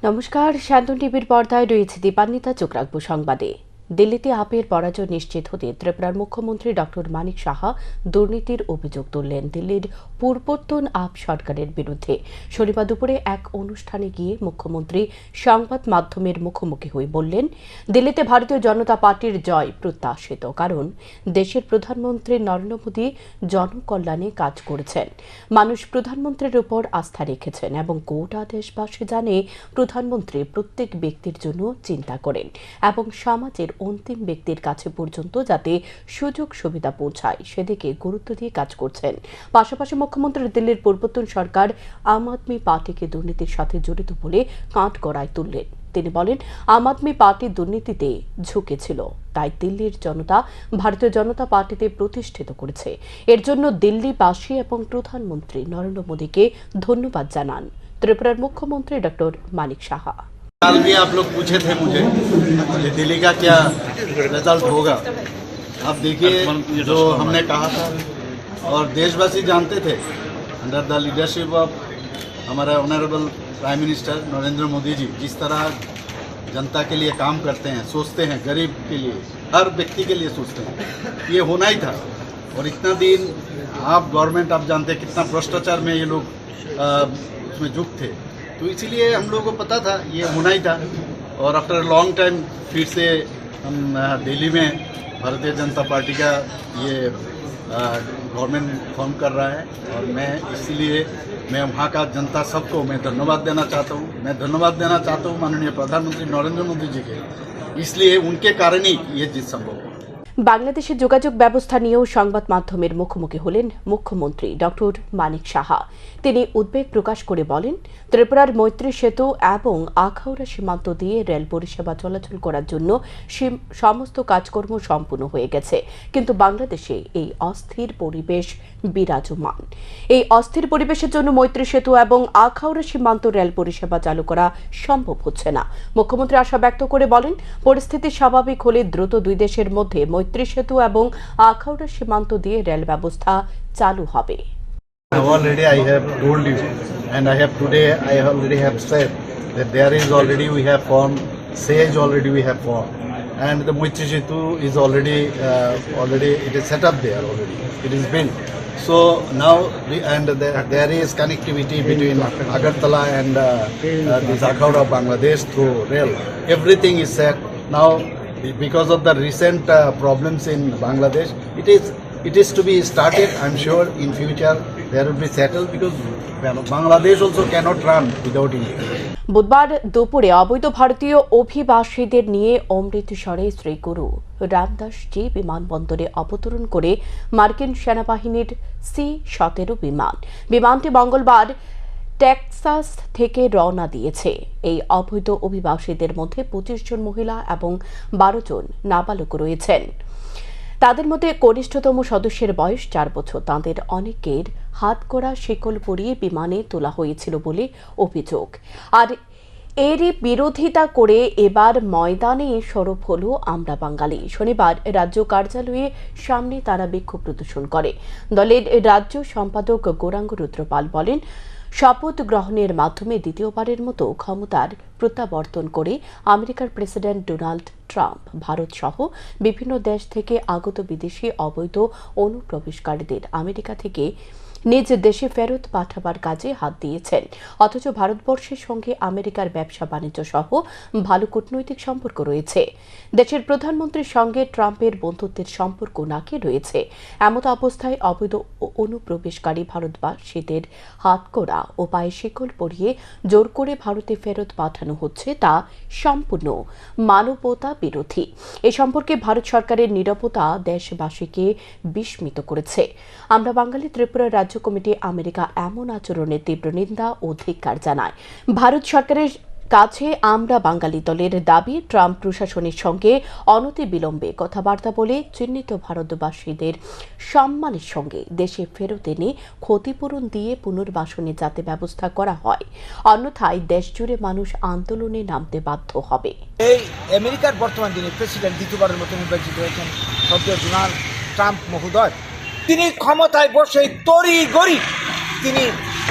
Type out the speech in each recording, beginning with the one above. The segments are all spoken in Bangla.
নমস্কার, শান্তন টিভির পর্দায় রয়েছে দীপান্বিতা। চোখ রাখবো সংবাদে। দিল্লিতে আপের পরাজয় নিশ্চিত হতে ত্রিপুরার মুখ্যমন্ত্রী ডক্টর মানিক সাহা দুর্নীতির অভিযোগ তুললেন দিল্লির পূর্বতন আপ সরকারের বিরুদ্ধে। শনিবার দুপুরে এক অনুষ্ঠানে গিয়ে মুখ্যমন্ত্রী সংবাদ মাধ্যমের মুখোমুখি হয়ে বললেন, দিল্লিতে ভারতীয় জনতা পার্টির জয় প্রত্যাশিত, কারণ দেশের প্রধানমন্ত্রী নরেন্দ্র মোদী জনকল্যাণে কাজ করেছেন। মানুষ প্রধানমন্ত্রীর উপর আস্থা রেখেছেন এবং গোটা দেশবাসী জানে প্রধানমন্ত্রী প্রত্যেক ব্যক্তির জন্য চিন্তা করেন এবং সমাজের অন্তিম ব্যক্তির কাছে পর্যন্ত যাতে সুযোগ সুবিধা পৌঁছায় সেদিকে গুরুত্ব দিয়ে কাজ করছেন। পাশাপাশি মুখ্যমন্ত্রী দিল্লির পূর্বতন সরকার আম আদমি পার্টিকে দুর্নীতির সাথে জড়িত বলে কাঠগড়ায় তুললেন। তিনি বলেন, আম আদমি পার্টি দুর্নীতিতে ঝুঁকেছিল, তাই দিল্লির জনতা ভারতীয় জনতা পার্টিতে প্রতিষ্ঠিত করেছে। এর জন্য দিল্লিবাসী এবং প্রধানমন্ত্রী নরেন্দ্র মোদীকে ধন্যবাদ জানান त्रिपुरा मुख्यमंत्री डॉक्टर मानिक साहा। कल भी आप लोग पूछे थे मुझे कि दिल्ली का क्या रिजल्ट होगा। अब देखिए, जो हमने कहा था और देशवासी जानते थे, अंडर द लीडरशिप ऑफ हमारा honourable prime minister Narendra Modi ji जिस तरह जनता के लिए काम करते हैं, सोचते हैं, गरीब के लिए, हर व्यक्ति के लिए सोचते हैं, ये होना ही था। और इतना दिन आप गवर्नमेंट आप जानते हैं कितना भ्रष्टाचार में ये लोग उसमें जुट थे, तो इसीलिए हम लोगों को पता था ये होना ही था। और आफ्टर लॉन्ग टाइम फिर से हम दिल्ली में भारतीय जनता पार्टी का ये गवर्नमेंट फॉर्म कर रहा है और मैं इसीलिए मैं वहाँ का जनता सबको मैं धन्यवाद देना चाहता हूँ। मैं धन्यवाद देना चाहता हूँ माननीय प्रधानमंत्री नरेंद्र मोदी जी के, इसलिए उनके कारण ही ये जीत संभव हुआ। বাংলাদেশের যোগাযোগ ব্যবস্থা নিয়েও সংবাদ মাধ্যমের মুখোমুখি হলেন মুখ্যমন্ত্রী ডক্টর মানিক সাহা। তিনি উদ্বেগ প্রকাশ করে বলেন, ত্রিপুরার মৈত্রী সেতু এবং আখাউড়া সীমান্ত দিয়ে রেল পরিষেবা চলাচল করার জন্য সমস্ত কাজকর্ম সম্পূর্ণ হয়ে গেছে, কিন্তু বাংলাদেশে এই অস্থির পরিবেশ বিরাজমান। এই অস্থির পরিবেশের জন্য মৈত্রী সেতু এবং আখাউড়া সীমান্ত রেল পরিষেবা চালু করা সম্ভব হচ্ছে না। মুখ্যমন্ত্রী আশা ব্যক্ত করে বলেন, পরিস্থিতি স্বাভাবিক হলে দ্রুত দুই দেশের মধ্যে মৈত্রী সেতু এবং আখাউড়া সীমান্ত দিয়ে রেল ব্যবস্থা চালু হবে। Already I have told you, and I already have said that there is already we have formed, SAGE already we have formed, and the Moitri Setu is already it is set up there already. It is built. So now there is connectivity between Agartala and this Akhauda of Bangladesh through rail. Everything is set now. Because of the recent problems in Bangladesh, it is to be started. I'm sure in future there will be settled because Bangladesh also cannot run without India. বুধবার দুপুরে অবৈধ ভারতীয় অভিবাসীদের নিয়ে অমৃতসরে শ্রী গুরু রামদাসজি বিমানবন্দরে অবতরণ করে মার্কিন সেনাবাহিনীর C-17 বিমানটি মঙ্গলবার টেক্সাস থেকে রওনা দিয়েছে। এই অবৈধ অভিবাসীদের মধ্যে 25 জন মহিলা এবং 12 জন নাবালক রয়েছেন। তাদের মধ্যে কনিষ্ঠতম সদস্যের বয়স 4 বছর। তাদের অনেকের হাতকড়া শিকল পরিয়ে বিমানে তোলা হয়েছিল বলে অভিযোগ। আর এরই বিরোধিতা করে এবার ময়দানে সরব হল আমরা বাঙালি। শনিবার রাজ্য কার্যালয়ের সামনে তারা বিক্ষোভ প্রদর্শন করে। দলের রাজ্য সম্পাদক গৌরাঙ্গ রুদ্রপাল বলেন, শপথ গ্রহণের মাধ্যমে দ্বিতীয়বারের মতো ক্ষমতার প্রত্যাবর্তন করে আমেরিকার প্রেসিডেন্ট ডোনাল্ড ট্রাম্প ভারত সহ বিভিন্ন দেশ থেকে আগত বিদেশি অবৈধ অনুপ্রবেশকারীদের আমেরিকা থেকে নিজ দেশে ফেরত পাঠাবার কাজে হাত দিয়েছেন। অথচ ভারতবর্ষের সঙ্গে আমেরিকার ব্যবসা বাণিজ্য সহ ভালো কূটনৈতিক সম্পর্ক রয়েছে। দেশের প্রধানমন্ত্রীর সঙ্গে ট্রাম্পের বন্ধুত্বের সম্পর্ক নাকি রয়েছে। এমত অবস্থায় অবৈধ অনুপ্রবেশকারী ভারতবাসীদের হাতকড়া ও পায়ে শিকল পরিয়ে জোর করে ভারতে ফেরত পাঠানো হচ্ছে, তা সম্পূর্ণ মানবতা বিরোধী। এ সম্পর্কে ভারত সরকারের নীরবতা দেশবাসীকে বিস্মিত করেছে। আমরা বাঙালি ত্রিপুরা রাজ্য কমিটি আমেরিকা এমন আচরণের তীব্র নিন্দা ও ধিক্কার জানায়। ভারত সরকারের কাছে আমরা বাঙালি দলের দাবি, ট্রাম্প প্রশাসনের সঙ্গে অনতিবিলম্বে কথাবার্তা বলে চিহ্নিত ভারতবাসীদের সম্মানের সঙ্গে দেশে ফেরত এনে ক্ষতিপূরণ দিয়ে পুনর্বাসনে যাতে ব্যবস্থা করা হয়, অন্যথায় দেশজুড়ে মানুষ আন্দোলনে নামতে বাধ্য হবে। এই আমেরিকার বর্তমান দিনে প্রেসিডেন্ট দ্বিতীয়বারের মতো নির্বাচিত হয়েছেন সদ্য ডোনাল্ড ট্রাম্প মহোদয়। তিনি ক্ষমতায় বসে তড়িঘড়ি তিনি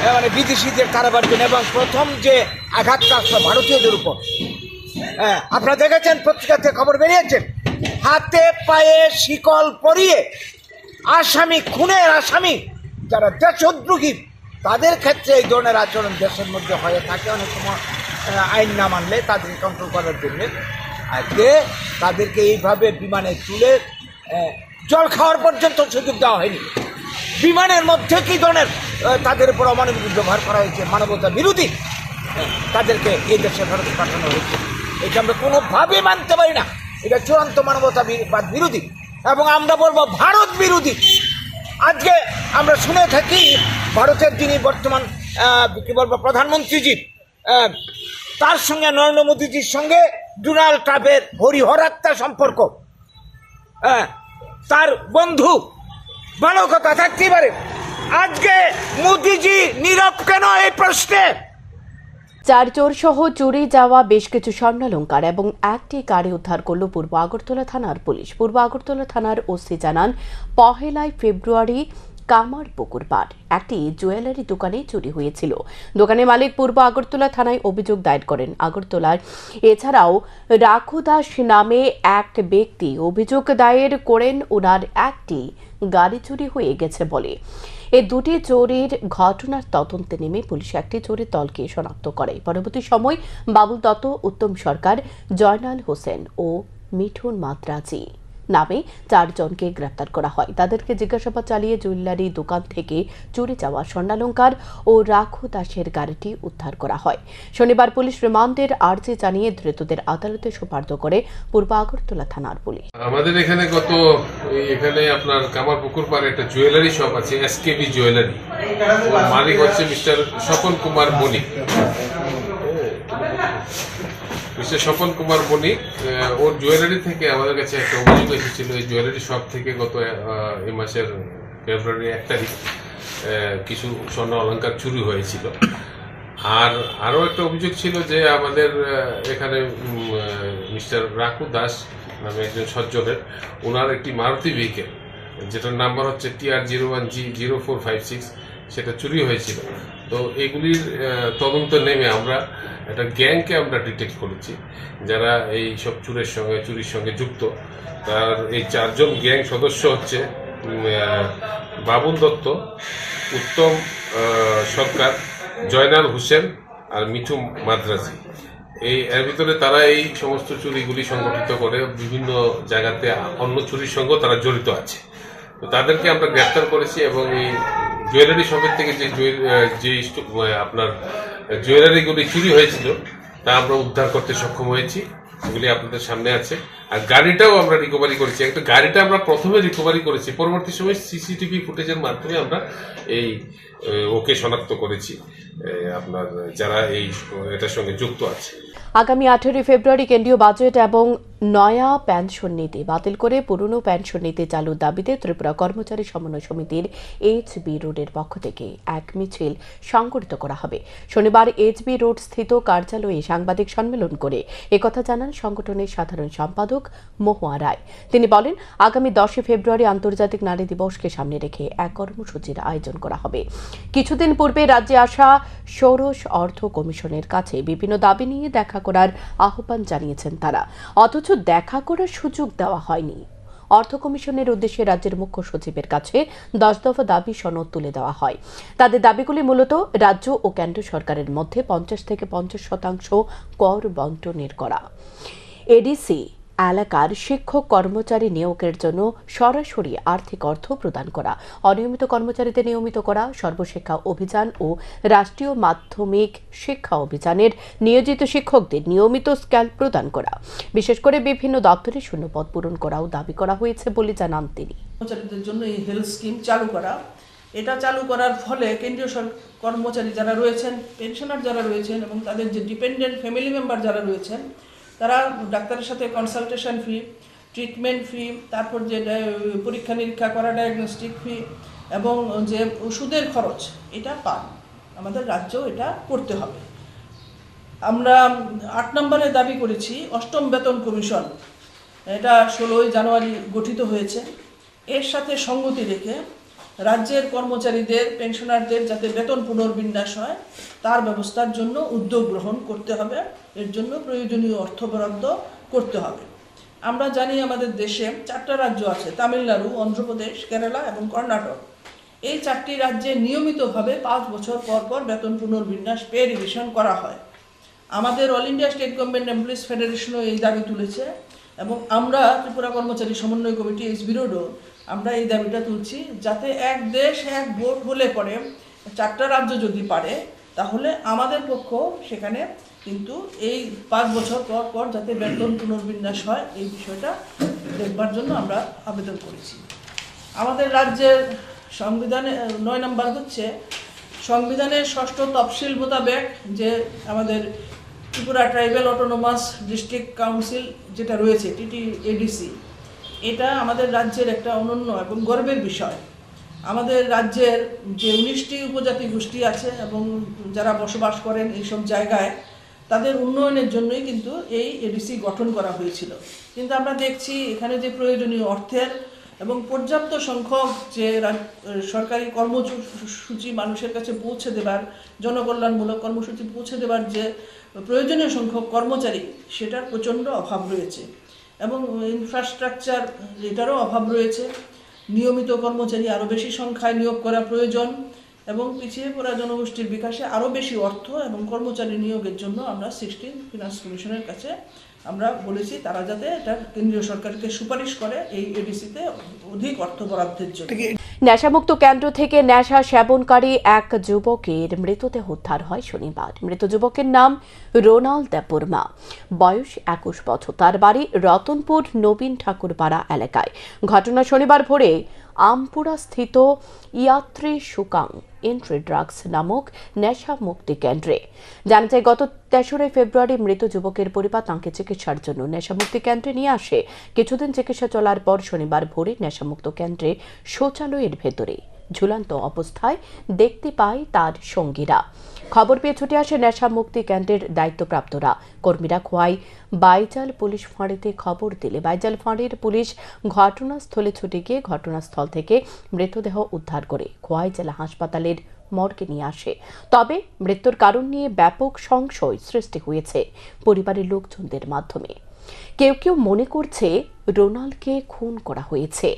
মানে বিদেশিদের কারাবার্জেন এবং প্রথম যে আঘাতটা আসলো ভারতীয়দের উপর। আপনারা দেখেছেন, পত্রিকাতে খবর বেরিয়েছেন, হাতে পায়ে শিকল পরিয়ে আসামি, খুনের আসামি যারা দেশদ্রোহী, তাদের ক্ষেত্রে এই ধরনের আচরণ দেশের মধ্যে হয়ে থাকে অনেক সময় আইন না মানলে তাদেরকে কন্ট্রোল করার জন্য। আজকে তাদেরকে এইভাবে বিমানে তুলে জল খাওয়ার পর্যন্ত সুযোগ দেওয়া হয়নি। বিমানের মধ্যে কি ধরনের তাদের উপর অমানবিক ব্যবহার করা হয়েছে, মানবতা বিরোধী, তাদেরকে এই দেশে ভারতে পাঠানো হয়েছে। এটা আমরা কোনোভাবেই মানতে পারি না। এটা চূড়ান্ত মানবতা বিরোধী এবং আমরা বলবো ভারত বিরোধী। আজকে আমরা শুনে থাকি ভারতের যিনি বর্তমান কি বলবো প্রধানমন্ত্রীজি, তার সঙ্গে নরেন্দ্র মোদীজির সঙ্গে ডোনাল্ড ট্রাম্পের হরিহরাত্মা সম্পর্ক। তার বন্ধু, ভালো কথা থাকতেই পারে। আজকে মোদীজি নীরব কেন এই প্রশ্নে? চার চোর সহ চুরি যাওয়া বেশ কিছু স্বর্ণালংকার এবং একটি গাড়ি উদ্ধার করল পূর্ব আগরতলা থানার পুলিশ। পূর্ব আগরতলা থানার ওসি জানান, 1 ফেব্রুয়ারি কামারপুকুর পাড় একটি জুয়েলারি দোকানে চুরি হয়েছিল। দোকানের মালিক পূর্ব আগরতলা থানায় অভিযোগ দায়ের করেন। আগরতলার এছাড়াও রাখু দাস নামে এক ব্যক্তি অভিযোগ দায়ের করেন ওনার একটি গাড়ি চুরি হয়ে গেছে বলে। এই দুটি চোরের ঘটনার তদন্তে নেমে পুলিশ একটি চোরের দলকে শনাক্ত করে। পরবর্তী সময় বাবুল দত্ত, উত্তম সরকার, জয়নাল হোসেন ও মিঠুন মাদ্রাজি নামে 4 জনকে গ্রেপ্তার করা হয়। তাদেরকে জিজ্ঞাসাবাদ চালিয়ে জুয়েলারি দোকান থেকে চুরি যাওয়া স্বর্ণালংকার ও রাখু দাসের গাড়িটি উদ্ধার করা হয়। শনিবার পুলিশ রিমান্ডের আর্জি জানিয়ে ধৃতদের আদালতে সোপর্দ করে পূর্ব আগরতলা থানার পুলিশ। আমাদের এখানে এখানে আপনার কামারপুকুর পাড়ে একটা জুয়েলারি শপ আছে, এসকেবি জুয়েলারি। ওর মালিক হচ্ছে মিস্টার স্বপন কুমার বণিক। মিস্টার স্বপন কুমার বণিক, ওর জুয়েলারি থেকে আমাদের কাছে একটা অভিযোগ এসেছিল। এই জুয়েলারি শপ থেকে গত এই মাসের ফেব্রুয়ারি 1 তারিখ কিছু স্বর্ণ অলংকার চুরি হয়েছিল। আর আরও একটা অভিযোগ ছিল যে আমাদের এখানে মিস্টার রাখু দাস নামে একজন সজ্জনের, ওনার একটি মারুতি ভেহিকেল যেটার নাম্বার হচ্ছে TR01G0456, সেটা চুরি হয়েছিল। তো এগুলির তদন্ত নেমে আমরা একটা গ্যাংকে আমরা ডিটেক্ট করেছি যারা এই সব চুরির সঙ্গে যুক্ত। তার এই 4 জন গ্যাং সদস্য হচ্ছে বাবুল দত্ত, উত্তম সরকার, জয়নাল হোসেন আর মিঠু মাদ্রাজি। এর ভিতরে তারা এই সমস্ত চুরিগুলি সংগঠিত করে বিভিন্ন জায়গাতে অন্য চুরির সঙ্গেও তারা জড়িত আছে। তো তাদেরকে আমরা গ্রেপ্তার করেছি এবং এই জুয়েলারি শপের থেকে যে আপনার জুয়েলারিগুলি চুরি হয়েছিল তা আমরা উদ্ধার করতে সক্ষম হয়েছি। সেগুলি আপনাদের সামনে আছে। আর গাড়িটাও আমরা রিকভারি করেছি। একটা গাড়িটা আমরা প্রথমে রিকভারি করেছি, পরবর্তী সময় সিসিটিভি ফুটেজের মাধ্যমে আমরা এই ওকে শনাক্ত করেছি আপনার যারা এটার সঙ্গে যুক্ত আছে। আগামী 18 ফেব্রুয়ারি কেন্দ্রীয় বাজেট এবং নয়া পেনশন নীতি বাতিল করে পুরনো পেনশন নীতি চালুর দাবিতে ত্রিপুরা কর্মচারী সমন্বয় সমিতির HB রোডের পক্ষ থেকে এক মিছিল সংগঠিত করা হবে। শনিবার HB রোড স্থিত কার্যালয়ে সাংবাদিক সম্মেলন করে একথা জানান সংগঠনের সাধারণ সম্পাদক মহুয়া রায়। তিনি বলেন, আগামী 10 ফেব্রুয়ারি আন্তর্জাতিক নারী দিবসকে সামনে রেখে এক কর্মসূচির আয়োজন করা হবে। কিছুদিন পূর্বে রাজ্যে আসা ষোড়শ অর্থ কমিশনের কাছে বিভিন্ন দাবি নিয়ে দেখা করার আহ্বান জানিয়েছেন তারা, অথচ দেখা করার সুযোগ দেওয়া হয়নি। অর্থ কমিশনের উদ্দেশ্যে রাজ্যের মুখ্য সচিবের কাছে 10 দফা দাবি সনদ তুলে দেওয়া হয়। তাদের দাবিগুলি মূলত রাজ্য ও কেন্দ্র সরকারের মধ্যে 50 থেকে 50% কর বণ্টনের করা, এডিসি এলাকার শিক্ষক কর্মচারী নিয়োগের জন্য সরাসরি আর্থিক অর্থ প্রদান করা, অনিয়মিত কর্মচারীদের নিয়মিত করা, সর্বশিক্ষা অভিযান ও রাষ্ট্রীয় মাধ্যমিক শিক্ষা অভিযানের নিয়োজিত শিক্ষকদের নিয়মিত স্কেল প্রদান করা, বিশেষ করে বিভিন্ন দপ্তরে শূন্যপদ পূরণ করাও দাবি করা হয়েছে বলে জানান তিনি। কর্মচারীদের জন্য এই হেলথ স্কিম চালু করা, এটা চালু করার ফলে কেন্দ্রীয় কর্মচারী যারা রয়েছেন, পেনশনার যারা রয়েছেন এবং তাদের যে ডিপেন্ডেন্ট ফ্যামিলি মেম্বার যারা রয়েছেন, তারা ডাক্তারের সাথে কনসালটেশন ফি, ট্রিটমেন্ট ফি, তারপর যে পরীক্ষা নিরীক্ষা করা, ডায়াগনস্টিক ফি এবং যে ওষুধের খরচ, এটা পান। আমাদের রাজ্য এটা করতে হবে। আমরা 8 নম্বরে দাবি করেছি 8ম বেতন কমিশন, এটা 16 জানুয়ারি গঠিত হয়েছে। এর সাথে সঙ্গতি রেখে রাজ্যের কর্মচারীদের পেনশনারদের যাতে বেতন পুনর্বিন্যাস হয় তার ব্যবস্থার জন্য উদ্যোগ গ্রহণ করতে হবে। এর জন্য প্রয়োজনীয় অর্থ বরাদ্দ করতে হবে। আমরা জানি আমাদের দেশে 4টা রাজ্য আছে, তামিলনাড়ু, অন্ধ্রপ্রদেশ, কেরালা এবং কর্ণাটক। এই 4টি রাজ্যে নিয়মিতভাবে 5 বছর পর পর বেতন পুনর্বিন্যাস পে রিভিশন করা হয়। আমাদের all India state government employees ফেডারেশনও এই দাবি তুলেছে এবং আমরা ত্রিপুরা কর্মচারী সমন্বয় কমিটি এসবি রোডও আমরা এই দাবিটা তুলছি, যাতে এক দেশ এক ভোট হলে পরে 4টা রাজ্য যদি পারে তাহলে আমাদের পক্ষ সেখানে কিন্তু এই 5 বছর পর পর যাতে বেতন পুনর্বিন্যাস হয় এই বিষয়টা দেখবার জন্য আমরা আবেদন করেছি। আমাদের রাজ্যের সংবিধানে 9 নম্বর হচ্ছে সংবিধানের 6ষ্ঠ তফসিল মোতাবেক যে আমাদের Tripura tribal autonomous district council যেটা রয়েছে TTADC, এটা আমাদের রাজ্যের একটা অনন্য এবং গর্বের বিষয়। আমাদের রাজ্যের যে 19টি উপজাতি গোষ্ঠী আছে এবং যারা বসবাস করেন এইসব জায়গায় তাদের উন্নয়নের জন্যই কিন্তু এই ADC গঠন করা হয়েছিল। কিন্তু আমরা দেখছি এখানে যে প্রয়োজনীয় অর্থের এবং পর্যাপ্ত সংখ্যক যে সরকারি কর্মসূচি মানুষের কাছে পৌঁছে দেবার, জনকল্যাণমূলক কর্মসূচি পৌঁছে দেবার যে প্রয়োজনীয় সংখ্যক কর্মচারী সেটার প্রচণ্ড অভাব রয়েছে এবং ইনফ্রাস্ট্রাকচার এটারও অভাব রয়েছে। নিয়মিত কর্মচারী আরও বেশি সংখ্যায় নিয়োগ করা প্রয়োজন এবং পিছিয়ে পড়া জনগোষ্ঠীর বিকাশে আরও বেশি অর্থ এবং কর্মচারী নিয়োগের জন্য আমরা 16 ফিনান্স কমিশনের কাছে আমরা বলেছি তারা যাতে এটা কেন্দ্রীয় সরকারকে সুপারিশ করে এই ADC-তে অধিক অর্থ বরাদ্দের জন্য। নেশামুক্ত কেন্দ্র থেকে নেশা সেবনকারী এক যুবকের মৃতদেহ উদ্ধার হয় শনিবার। মৃত যুবকের নাম রোনাল দেববর্মা, বয়স 21 বছর। তার বাড়ি রতনপুর নবীন ঠাকুরপাড়া এলাকায়। ঘটনা শনিবার ভোরে আমপুরা স্থিত ইয়াত্রী সুকাং এন্ট্রি ড্রাগস নামক নেশা মুক্তি কেন্দ্রে। জানা যায় গত 3রা ফেব্রুয়ারি মৃত যুবকের পরিবার তাঁকে চিকিৎসার জন্য নেশামুক্তি কেন্দ্রে নিয়ে আসে। কিছুদিন চিকিৎসা চলার পর শনিবার ভোরে নেশামুক্ত কেন্দ্রে শৌচালয়ের ভেতরে ঝুলন্ত অবস্থায় দেখতে পায় তার সঙ্গীরা। খবর পেয়ে ছুটে আসে নেশা মুক্তি কেন্দ্রের দায়িত্বপ্রাপ্তরা। কর্মীরা খোয়াই বাইজাল পুলিশ ফাঁড়িতে খবর দিলে বাইজাল ফাঁড়ির পুলিশ ঘটনাস্থলে ছুটে গিয়ে ঘটনাস্থল থেকে মৃতদেহ উদ্ধার করে খোয়াই জেলা হাসপাতালের মর্গে নিয়ে আসে। তবে মৃত্যুর কারণ নিয়ে ব্যাপক সংশয় সৃষ্টি হয়েছে পরিবারের লোকজনদের মাধ্যমে। কেউ কেউ মনে করছে রোনালকে খুন করা হয়েছে,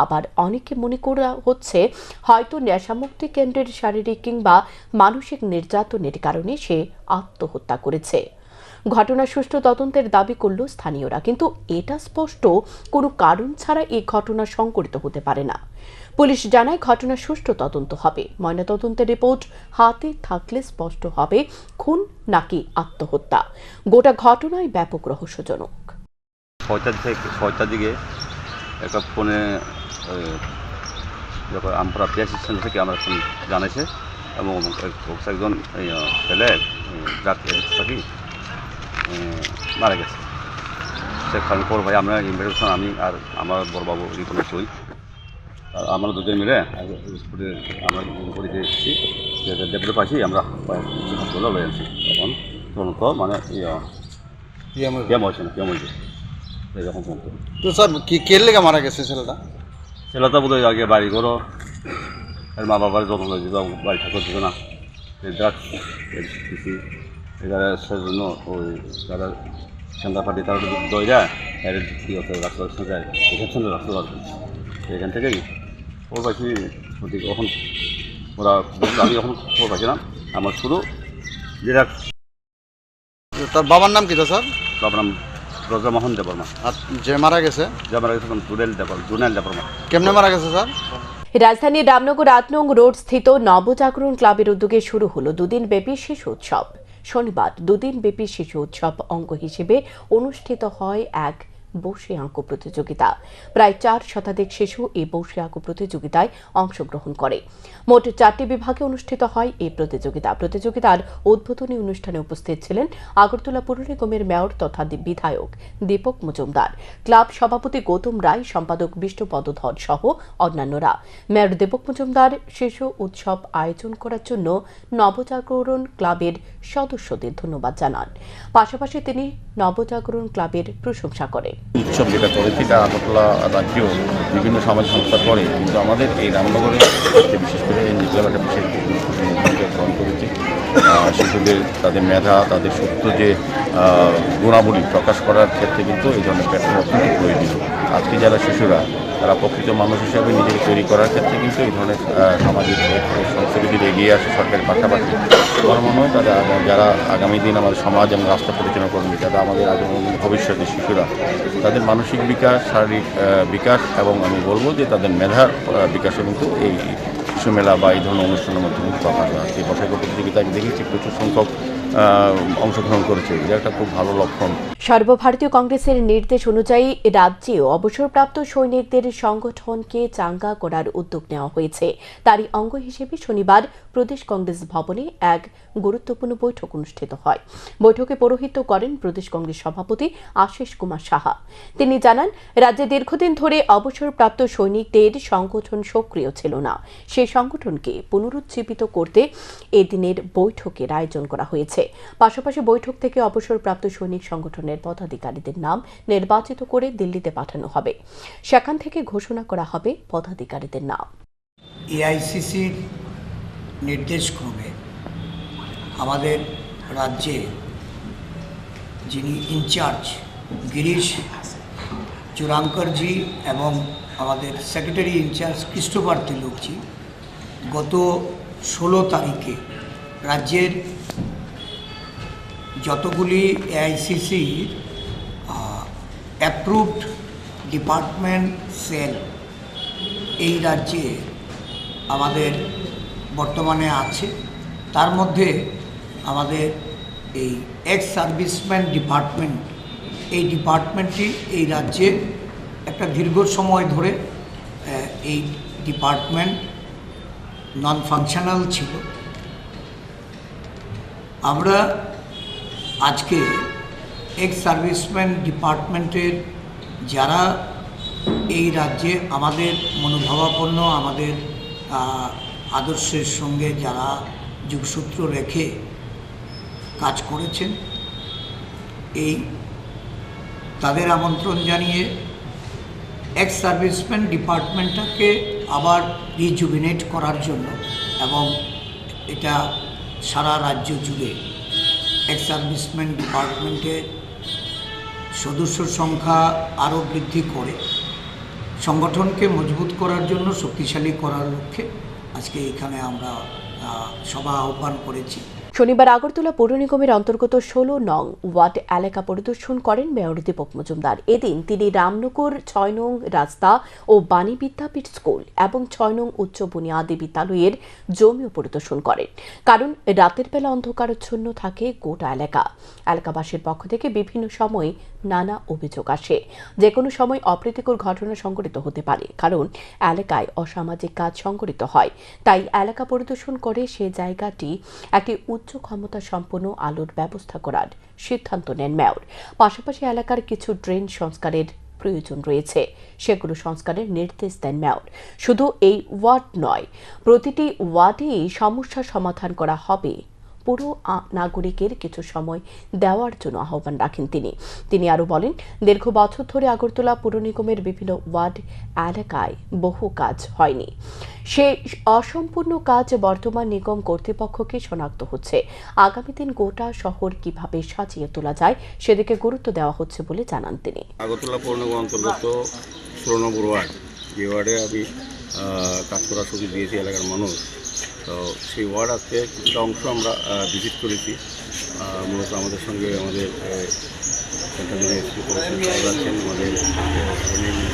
আবার অনেকে মনে করা হচ্ছে হয়তো নেশামুক্তি কেন্দ্রের শারীরিক কিংবা মানসিক নির্যাতনের কারণে সে আত্মহত্যা করেছে। ঘটনার সুষ্ঠু তদন্তের দাবি করল স্থানীয়রা, কিন্তু এটা স্পষ্ট কোনো কারণ ছাড়া এই ঘটনা সংঘটিত হতে পারে না। পুলিশ জানায় ঘটনার সুষ্ঠু তদন্ত হবে। ময়নাতদন্তের রিপোর্ট হাতে থাকলে স্পষ্ট হবে খুন নাকি আত্মহত্যা। গোটা ঘটনায় ব্যাপক রহস্যজনক। 6টার দিকে একটা ফোনে আমরা পিএসসি সেন্টার থেকে আমরা জানাইছে এবং একজন ছেলে থাকি মারা গেছে। সেখানে পর ভাই আমরা ইনভেস্টিগেশন আমি আর আমার বড়বাবু রিপোর্ট চই আর আমরা দুজন মিলে আমরা করে দিয়েছি ডেপুটি পাইছি আমরা হাসপাতালে লয়ে আনছি। তখন তদন্ত মানে কেম হয়েছে এরকম পর্যন্ত। তো স্যার কে লেগে মারা গেছে ছেলেটা? ছেলেটা বোধ হয় আগে বাড়ি ঘরও এর মা বাবার যত্ন হয়েছে, বাড়ি ঠাকুর দিত না ড্রাগস এখানে সেজন্য ওই যারা সেন্টার পার্টি তারা দই যায় এর কী হতো রাস্তা যায় এখানে রাস্তা পারবে এখান থেকেই ওর পাখি এখন ওরা আমি এখন খবর পাচ্ছিলাম আমার শুরু যেটা। তার বাবার নাম কি তো স্যার? বাবার নাম ব্রজমোহন দেববর্মা। আর যে মারা গেছে জুনেল দেববর্মা। কেমনে মারা গেছে স্যার? রাজধানীর রামনগর 8 নং রোড স্থিত নবজাগরণ ক্লাবের উদ্যোগে শুরু হলো দুদিনব্যাপী শিশু উৎসব। শনিবার দুদিনব্যাপী শিশু উৎসব অঙ্গ হিসেবে অনুষ্ঠিত হয় এক বসে আঁকো প্রতিযোগিতা। প্রায় 4 শতাধিক শিশু এই বসে আঁকো প্রতিযোগিতায় অংশগ্রহণ করে। মোট 4টি বিভাগে অনুষ্ঠিত হয় এই প্রতিযোগিতার উদ্বোধনী অনুষ্ঠানে উপস্থিত ছিলেন আগরতলা পৌর নিগমের মেয়র তথা বিধায়ক দীপক মজুমদার, ক্লাব সভাপতি গৌতম রায়, সম্পাদক বিষ্ণুপদ ধর সহ অন্যান্যরা। মেয়র দীপক মজুমদার শিশু উৎসব আয়োজন করার জন্য নবজাগরণ ক্লাবের সদস্যদের ধন্যবাদ জানান। পাশাপাশি তিনি নবজাগরণ ক্লাবের প্রশংসা করেন। উৎসব যেটা করেছি এটা আগরতলা রাজ্যেও বিভিন্ন সমাজ সংস্থা করে, কিন্তু আমাদের এই রামনগরে বিশেষ করে নিকলাম একটা বিশেষ ভূমিকা গ্রহণ করেছে। শিশুদের তাদের মেধা, তাদের সুপ্ত যে গুণাবলী প্রকাশ করার ক্ষেত্রে কিন্তু এই ধরনের প্ল্যাটফর্ম অত্যন্ত প্রয়োজনীয়। আজকে যারা শিশুরা তারা প্রকৃত মানুষ হিসাবে নিজেকে তৈরি করার ক্ষেত্রে কিন্তু এই ধরনের সামাজিক সংস্কৃতির এগিয়ে আসে সরকারের পাশাপাশি। আমার মনে হয় তারা যারা আগামী দিন আমাদের সমাজ এবং রাষ্ট্র পরিচালনা করবে, যারা আমাদের আগামী ভবিষ্যতে শিশুরা তাদের মানসিক বিকাশ, শারীরিক বিকাশ এবং আমি বলবো যে তাদের মেধার বিকাশে কিন্তু এই শিশু মেলা বা এই ধরনের অনুষ্ঠানের মধ্যে কিন্তু প্রকাশ হয়। এই বছরের প্রতিযোগিতায় আমি দেখেছি প্রচুর সংখ্যক অংশগ্রহণ করেছে, এটা একটা খুব ভালো লক্ষণ। সর্বভারতীয় কংগ্রেসের নির্দেশ অনুযায়ী রাজ্যেও অবসরপ্রাপ্ত সৈনিকদের সংগঠনকে চাঙ্গা করার উদ্যোগ নেওয়া হয়েছে। তারই অঙ্গ হিসেবে শনিবার প্রদেশ কংগ্রেস ভবনে এক গুরুত্বপূর্ণ বৈঠক অনুষ্ঠিত হয়। বৈঠকে পৌরোহিত্য করেন প্রদেশ কংগ্রেস সভাপতি আশিস কুমার সাহা। তিনি জানান, রাজ্যে দীর্ঘদিন ধরে অবসরপ্রাপ্ত সৈনিকদের সংগঠন সক্রিয় ছিল না, সেই সংগঠনকে পুনরুজ্জীবিত করতে এদিনের বৈঠকের আয়োজন করা হয়েছে। পাশাপাশি বৈঠক থেকে অবসরপ্রাপ্ত সৈনিক সংগঠনের পদাধিকারীদের নাম নির্বাচিত করে দিল্লিতে পাঠানো হবে। সেখান থেকে ঘোষণা করা হবে পদাধিকারীদের নাম। এআইসিসির নির্দেশক্রমে আমাদের রাজ্যে যিনি ইনচার্জ গিরিশ চুরাঙ্করজি এবং আমাদের সেক্রেটারি ইনচার্জ ক্রিস্টোফার তিলকজি গত 16 তারিখে রাজ্যের যতগুলি এআইসিসির অ্যাপ্রুভড ডিপার্টমেন্ট সেল এই রাজ্যে আমাদের বর্তমানে আছে, তার মধ্যে আমাদের এই এক্স সার্ভিসম্যান ডিপার্টমেন্ট, এই ডিপার্টমেন্টটি এই রাজ্যে একটা দীর্ঘ সময় ধরে এই ডিপার্টমেন্ট নন ফাংশনাল ছিল। আমরা আজকে এক্স সার্ভিসম্যান ডিপার্টমেন্টের যারা এই রাজ্যে আমাদের মনোভাবাপন্ন, আমাদের আদর্শের সঙ্গে যারা যোগসূত্র রেখে কাজ করেছেন, এই তাদের আমন্ত্রণ জানিয়ে এক্স সার্ভিসম্যান ডিপার্টমেন্টটাকে আবার রিজুভিনেট করার জন্য এবং এটা সারা রাজ্য জুড়ে এক্স সার্ভিসম্যান ডিপার্টমেন্টের সদস্যর সংখ্যা আরও বৃদ্ধি করে সংগঠনকে মজবুত করার জন্য, শক্তিশালী করার লক্ষ্যে আজকে এখানে আমরা সভা আহ্বান করেছি। শনিবার আগরতলা পৌর নিগমের অন্তর্গত 16 নং ওয়ার্ড এলাকা পরিদর্শন করেন মেয়র দীপক মজুমদার। এদিন তিনি রামনগর 6 নং রাস্তা ও বাণী বিদ্যাপীঠ স্কুল এবং 6 নং উচ্চ বুনিয়াদী বিদ্যালয়ের জমিও পরিদর্শন করেন, কারণ রাতের বেলা অন্ধকারাচ্ছন্ন থাকে গোটা এলাকা। এলাকাবাসীর পক্ষ থেকে বিভিন্ন সময় নানা অভিযোগ আসে, যে কোনো সময় অপ্রীতিকর ঘটনা সংঘটিত হতে পারে, কারণ এলাকায় অসামাজিক কাজ সংঘটিত হয়। তাই এলাকা পরিদর্শন করে সে জায়গাটি একটি উচ্চ ক্ষমতা সম্পন্ন আলোর ব্যবস্থা করার সিদ্ধান্ত নেন মেয়র। পাশাপাশি এলাকার কিছু ড্রেন সংস্কারের প্রয়োজন রয়েছে, সেগুলো সংস্কারের নির্দেশ দেন মেয়র। শুধু এই ওয়ার্ড নয়, প্রতিটি ওয়ার্ডেই সমস্যার সমাধান করা হবে। পুরো নাগরিকের কিছু সময় দেওয়ার জন্য আহ্বান রাখেন তিনি আরও বলেন, দীর্ঘ বছর ধরে আগরতলা পৌর নিগমের বিভিন্ন ওয়ার্ড এলাকায় বহু কাজ হয়নি, সেই অসম্পূর্ণ কাজ বর্তমান নিগম কর্তৃপক্ষকে শনাক্ত হচ্ছে। আগামী দিন গোটা শহর কিভাবে সাজিয়ে তোলা যায় সেদিকে গুরুত্ব দেওয়া হচ্ছে বলে জানান তিনি। আগরতলা পৌর নিগম অন্তর্গত 16 নম্বর ওয়ার্ড, যে ওয়ার্ডে আমি কাজ করার সুযোগ দিয়েছি এলাকার মানুষ, তো সেই ওয়ার্ড আজকে কিছুটা অংশ আমরা ভিজিট করেছি। মূলত আমাদের সঙ্গে আমাদের সেন্ট্রাল এসপি সাহেব আছেন, আমাদের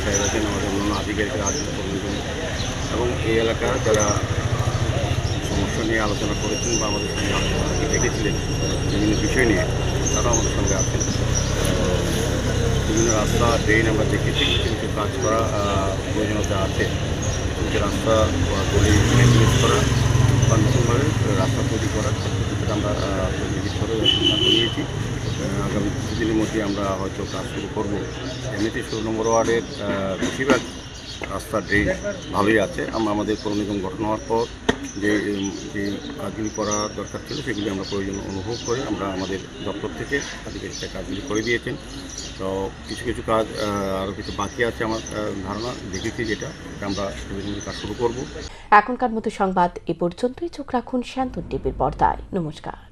সাহেব আছেন, আমাদের অন্যান্য আধিকারিকরা আছেন এবং এই এলাকার যারা সমস্যা নিয়ে আলোচনা করেছেন বা আমাদের সঙ্গে আলোচনা দেখেছিলেন বিভিন্ন বিষয় নিয়ে, তারাও আমাদের সঙ্গে আছেন। বিভিন্ন রাস্তা ড্রেন আমরা দেখেছি, কিছু কাজ করা প্রয়োজনীয়তা আছে, যে রাস্তা গলি মেনটেন্স করা বা নতুনভাবে রাস্তা তৈরি করার ক্ষেত্রে আমরা বিভিন্নভাবে সিদ্ধান্ত নিয়েছি। আগামী কিছুদিনের মধ্যে আমরা হয়তো কাজ শুরু করব। এমনিতে 16 নম্বর ওয়ার্ডের বেশিরভাগ রাস্তার ড্রেন ভালোই আছে। আমরা আমাদের পৌর নিগম গঠন হওয়ার পর যে কাজগুলি করা দরকার ছিল সেগুলি আমরা প্রয়োজন অনুভব করে আমরা আমাদের দপ্তর থেকে আধিকারিকরা কাজগুলি করে দিয়েছেন। তো কিছু কিছু কাজ আরও কিছু বাকি আছে আমার ধারণা, দেখেছি যেটা আমরা কাজ শুরু করব। এখনকার মতো সংবাদ এ পর্যন্তই। চোখ রাখুন শান্তন টিভির পর্দায়। নমস্কার।